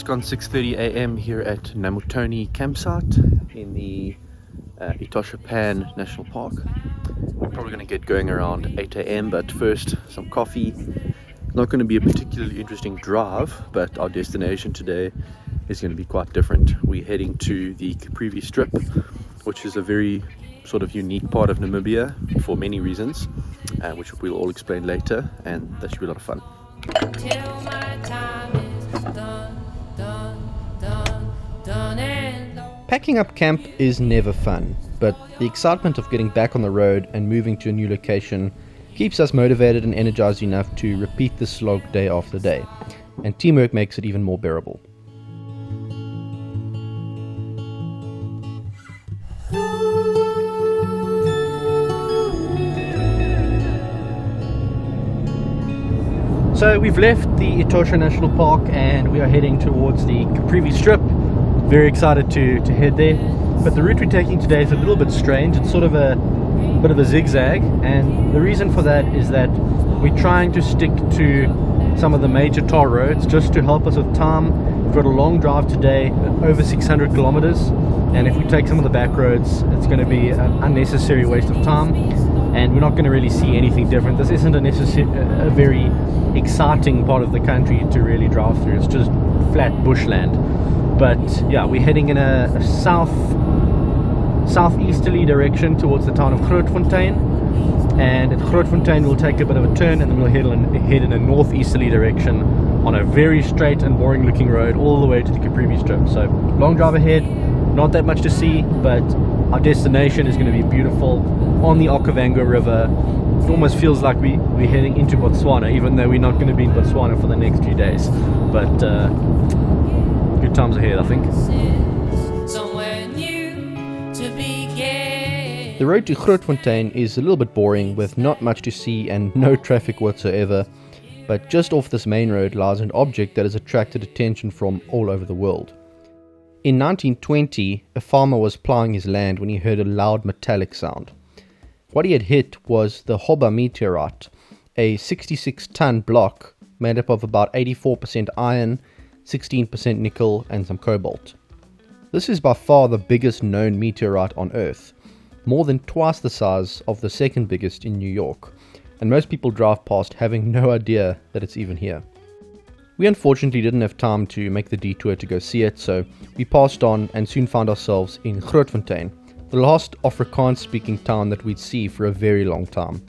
gone 6:30 a.m. here at Namutoni campsite in the Pan National Park. We're probably going to get going around 8 a.m. but first some coffee. Not going to be a particularly interesting drive, but our destination today is going to be quite different. We're heading to the Caprivi strip, which is a very sort of unique part of Namibia for many reasons, which we'll all explain later, and that should be a lot of fun. Till my time is done. Packing up camp is never fun, but the excitement of getting back on the road and moving to a new location keeps us motivated and energized enough to repeat the slog day after day, and teamwork makes it even more bearable. So we've left the Etosha National Park and we are heading towards the Caprivi strip. Very excited to head there, but the route we're taking today is a little bit strange. It's sort of a bit of a zigzag, and the reason for that is that we're trying to stick to some of the major tar roads just to help us with time. We've got a long drive today, over 600 kilometers, and if we take some of the back roads, it's going to be an unnecessary waste of time, and we're not going to really see anything different. This isn't a very exciting part of the country to really drive through. It's just flat bushland. But yeah, we're heading in a southeasterly direction towards the town of Grootfontein, and at Grootfontein we'll take a bit of a turn, and then we'll head in a northeasterly direction on a very straight and boring looking road all the way to the Caprivi strip. So long drive ahead, not that much to see, but our destination is going to be beautiful on the Okavango river. It almost feels like we're heading into Botswana, even though we're not going to be in Botswana for the next few days. But good times ahead, I think. The road to Grootfontein is a little bit boring, with not much to see and no traffic whatsoever, but just off this main road lies an object that has attracted attention from all over the world. In 1920, a farmer was plowing his land when he heard a loud metallic sound. What he had hit was the Hoba meteorite, a 66-ton block made up of about 84% iron, 16% nickel and some cobalt. This is by far the biggest known meteorite on Earth, more than twice the size of the second biggest in New York, and most people drive past having no idea that it's even here. We unfortunately didn't have time to make the detour to go see it, so we passed on and soon found ourselves in Grootfontein, the last Afrikaans speaking town that we'd see for a very long time.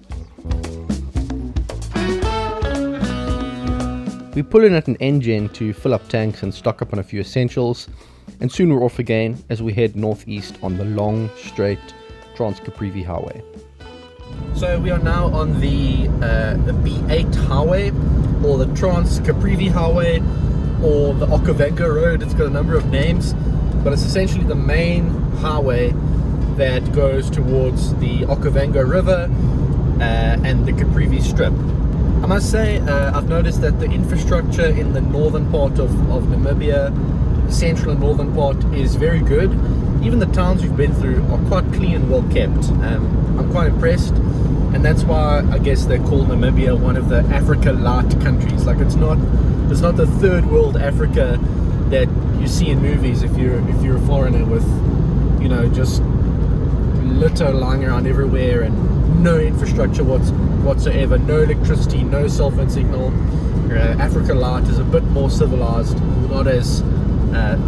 We pull in at an engine to fill up tanks and stock up on a few essentials, and soon we're off again as we head northeast on the long, straight Trans-Caprivi highway. So we are now on the B8 highway, or the Trans-Caprivi highway, or the Okavango road. It's got a number of names, but it's essentially the main highway that goes towards the Okavango river and the Caprivi strip. I must say, I've noticed that the infrastructure in the northern part of Namibia, the central and northern part, is very good. Even the towns we've been through are quite clean and well kept. I'm quite impressed, and that's why I guess they call Namibia one of the Africa light countries. Like it's not the third world Africa that you see in movies if you're a foreigner, with just litter lying around everywhere and no infrastructure whatsoever, no electricity, no cell phone signal. Africa Light is a bit more civilized, not as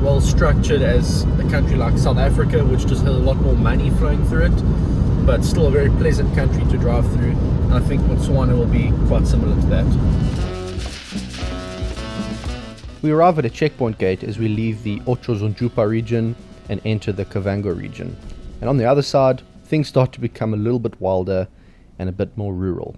well structured as a country like South Africa, which just has a lot more money flowing through it, but still a very pleasant country to drive through. And I think Botswana will be quite similar to that. We arrive at a checkpoint gate as we leave the Ochozonjupa region and enter the Okavango region. And on the other side, things start to become a little bit wilder and a bit more rural.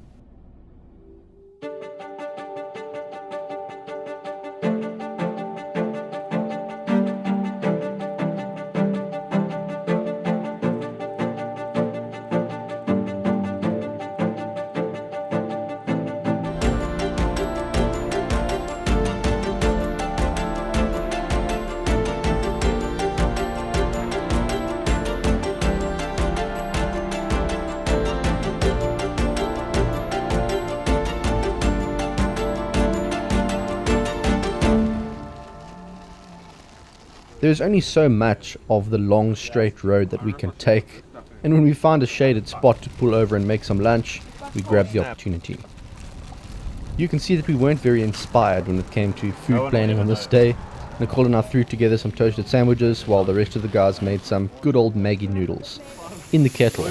There's only so much of the long straight road that we can take, and when we find a shaded spot to pull over and make some lunch, we grab the opportunity. You can see that we weren't very inspired when it came to food planning on this day. Nicole and I threw together some toasted sandwiches while the rest of the guys made some good old Maggi noodles in the kettle.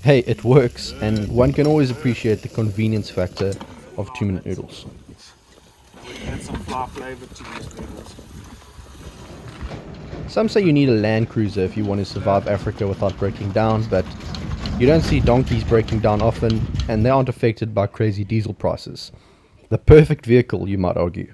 Hey, it works, and one can always appreciate the convenience factor of 2-minute noodles. Add some flour flavor to these noodles. Some say you need a Land Cruiser if you want to survive Africa without breaking down, but you don't see donkeys breaking down often, and they aren't affected by crazy diesel prices. The perfect vehicle, you might argue.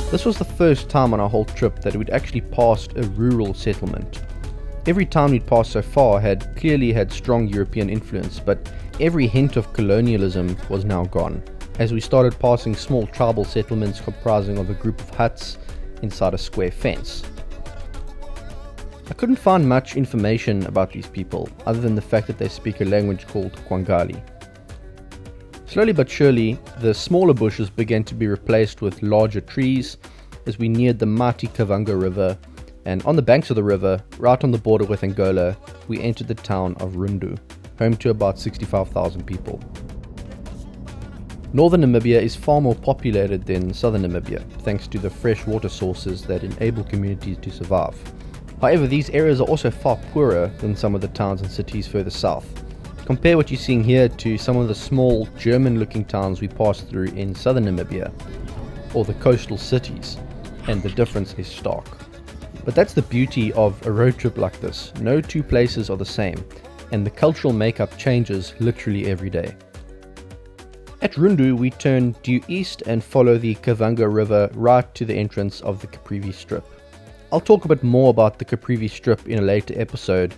This was the first time on our whole trip that we'd actually passed a rural settlement. Every town we'd passed so far had clearly had strong European influence, but every hint of colonialism was now gone, as we started passing small tribal settlements comprising of a group of huts inside a square fence. I couldn't find much information about these people, other than the fact that they speak a language called Kwangali. Slowly but surely, the smaller bushes began to be replaced with larger trees as we neared the mighty Okavango River, and on the banks of the river, right on the border with Angola, we entered the town of Rundu, home to about 65,000 people. Northern Namibia is far more populated than southern Namibia, thanks to the fresh water sources that enable communities to survive. However, these areas are also far poorer than some of the towns and cities further south. Compare what you're seeing here to some of the small German-looking towns we passed through in southern Namibia, or the coastal cities, and the difference is stark. But that's the beauty of a road trip like this. No two places are the same, and the cultural makeup changes literally every day. At Rundu, we turn due east and follow the Okavango River right to the entrance of the Caprivi Strip. I'll talk a bit more about the Caprivi Strip in a later episode.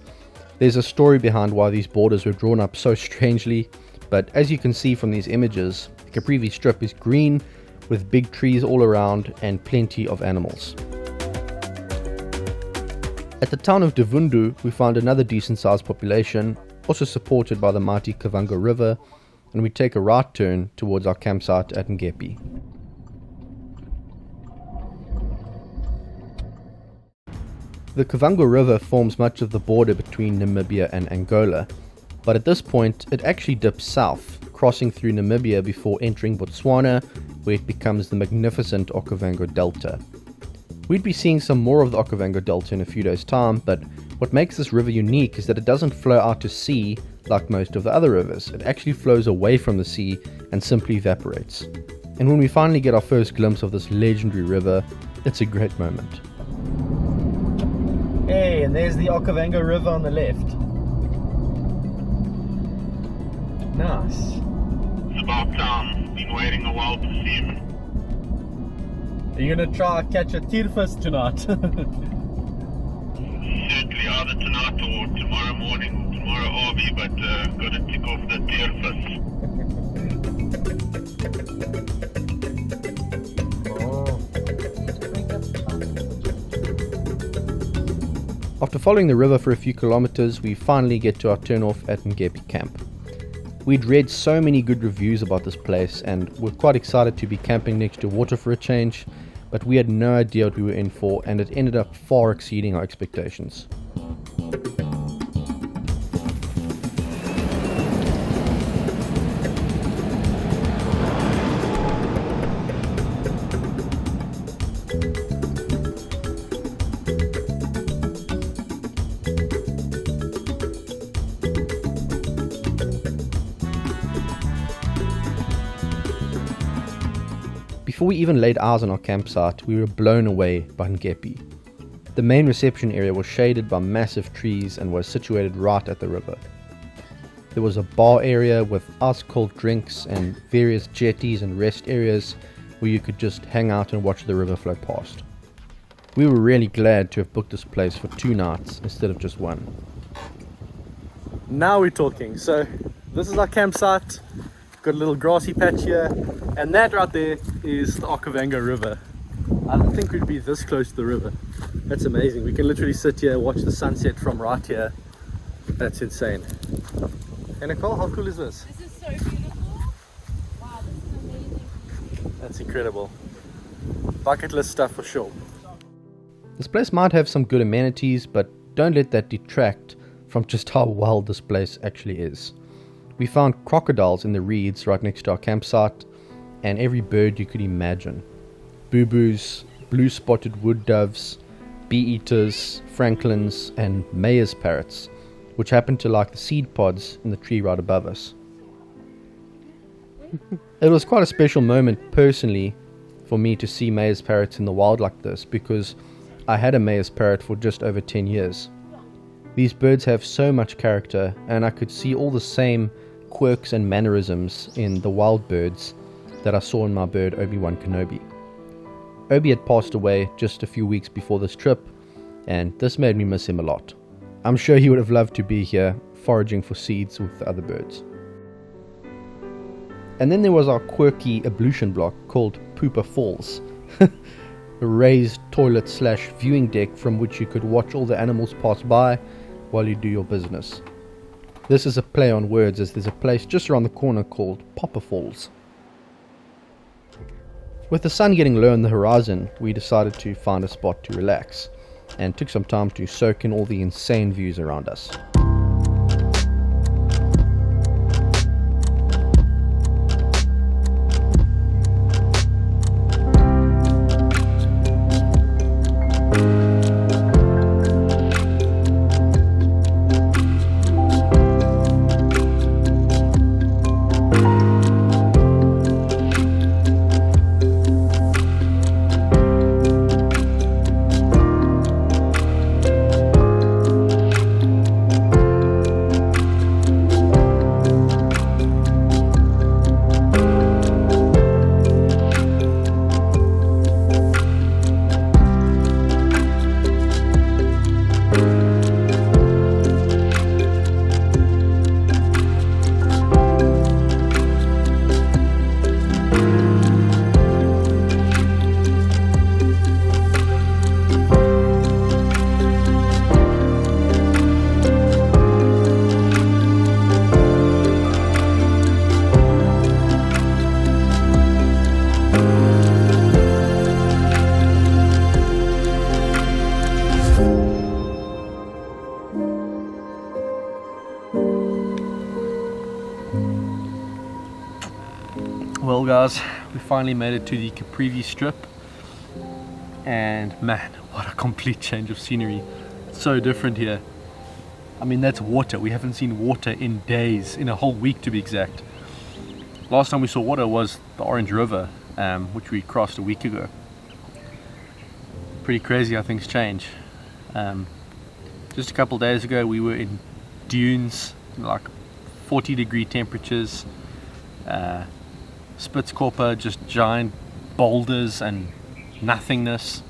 There's a story behind why these borders were drawn up so strangely, but as you can see from these images, the Caprivi Strip is green with big trees all around and plenty of animals. At the town of Devundu, we found another decent sized population, also supported by the mighty Okavango River, and we take a right turn towards our campsite at Ngepi. The Okavango River forms much of the border between Namibia and Angola, but at this point it actually dips south, crossing through Namibia before entering Botswana, where it becomes the magnificent Okavango Delta. We'd be seeing some more of the Okavango Delta in a few days' time, but what makes this river unique is that it doesn't flow out to sea like most of the other rivers. It actually flows away from the sea and simply evaporates. And when we finally get our first glimpse of this legendary river, it's a great moment. Hey, and there's the Okavango River on the left. Nice. It's about time. Been waiting a while to see him. Are you gonna try catch a tiervis tonight? Certainly either tonight or tomorrow morning. Tomorrow RV, but gotta tick off the tiervis. After following the river for a few kilometers, we finally get to our turn-off at Ngepi camp. We'd read so many good reviews about this place and were quite excited to be camping next to water for a change, but we had no idea what we were in for, and it ended up far exceeding our expectations. Before we even laid eyes on our campsite, we were blown away by Ngepi. The main reception area was shaded by massive trees and was situated right at the river. There was a bar area with ice-cold drinks and various jetties and rest areas where you could just hang out and watch the river flow past. We were really glad to have booked this place for 2 nights instead of just one. Now we're talking. So this is our campsite. got a little grassy patch here, and that right there is the Okavango River. I didn't think we'd be this close to the river. That's amazing. We can literally sit here, watch the sunset from right here. That's insane. Hey Nicole, how cool is this? This is so beautiful. Wow, this is amazing. That's incredible. Bucket list stuff for sure. This place might have some good amenities, but don't let that detract from just how wild this place actually is. We found crocodiles in the reeds right next to our campsite, and every bird you could imagine. Boo-boos, blue-spotted wood doves, bee-eaters, franklins, and mayor's parrots, which happen to like the seed pods in the tree right above us. It was quite a special moment personally for me to see mayor's parrots in the wild like this, because I had a mayor's parrot for just over 10 years. These birds have so much character, and I could see all the same quirks and mannerisms in the wild birds that I saw in my bird Obi-Wan Kenobi. Obi had passed away just a few weeks before this trip, and this made me miss him a lot. I'm sure he would have loved to be here, foraging for seeds with the other birds. And then there was our quirky ablution block called Pooper Falls, a raised toilet / viewing deck from which you could watch all the animals pass by while you do your business. This is a play on words, as there's a place just around the corner called Popper Falls. With the sun getting low on the horizon, we decided to find a spot to relax, and took some time to soak in all the insane views around us. Well guys, we finally made it to the Caprivi strip, and man, what a complete change of scenery. It's so different here. I mean, that's water. We haven't seen water in days, in a whole week to be exact. Last time we saw water was the Orange River, which we crossed a week ago. Pretty crazy how things change. Just a couple days ago we were in dunes, like 40-degree temperatures, Spitzkoppe, just giant boulders and nothingness,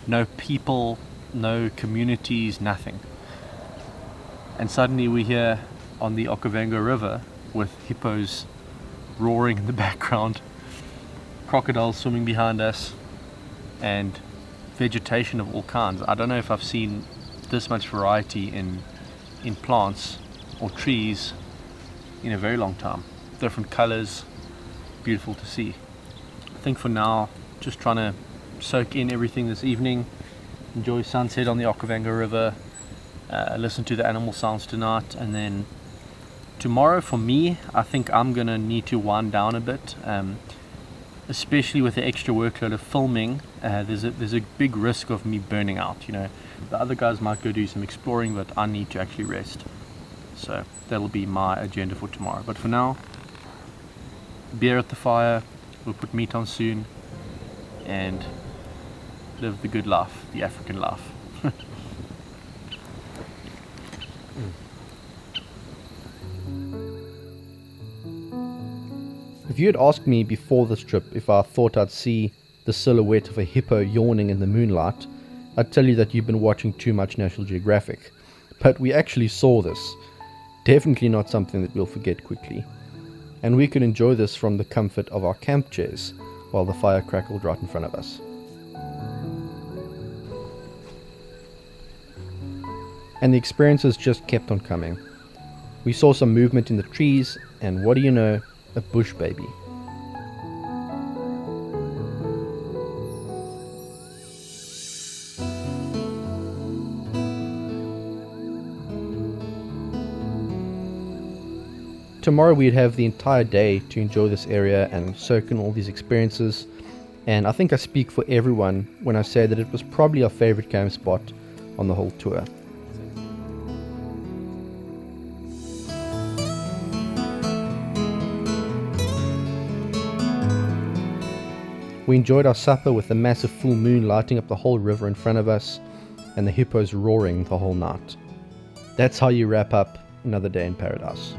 no people, no communities, nothing. And suddenly we're here on the Okavango River with hippos roaring in the background, crocodiles swimming behind us, and vegetation of all kinds. I don't know if I've seen this much variety in plants or trees in a very long time. Different colors, beautiful to see. I think for now, just trying to soak in everything this evening, enjoy sunset on the Okavango River, listen to the animal sounds tonight, and then tomorrow for me, I think I'm gonna need to wind down a bit, especially with the extra workload of filming. There's a big risk of me burning out. You know, the other guys might go do some exploring, but I need to actually rest. So that'll be my agenda for tomorrow. But for now, beer at the fire, we'll put meat on soon, and live the good life, the African life. If you had asked me before this trip if I thought I'd see the silhouette of a hippo yawning in the moonlight, I'd tell you that you've been watching too much National Geographic. But we actually saw this. Definitely not something that we'll forget quickly. and we could enjoy this from the comfort of our camp chairs while the fire crackled right in front of us. And the experiences just kept on coming. We saw some movement in the trees, and what do you know, a bush baby. Tomorrow we'd have the entire day to enjoy this area and soak in all these experiences, and I think I speak for everyone when I say that it was probably our favorite camp spot on the whole tour. We enjoyed our supper with the massive full moon lighting up the whole river in front of us and the hippos roaring the whole night. That's how you wrap up another day in paradise.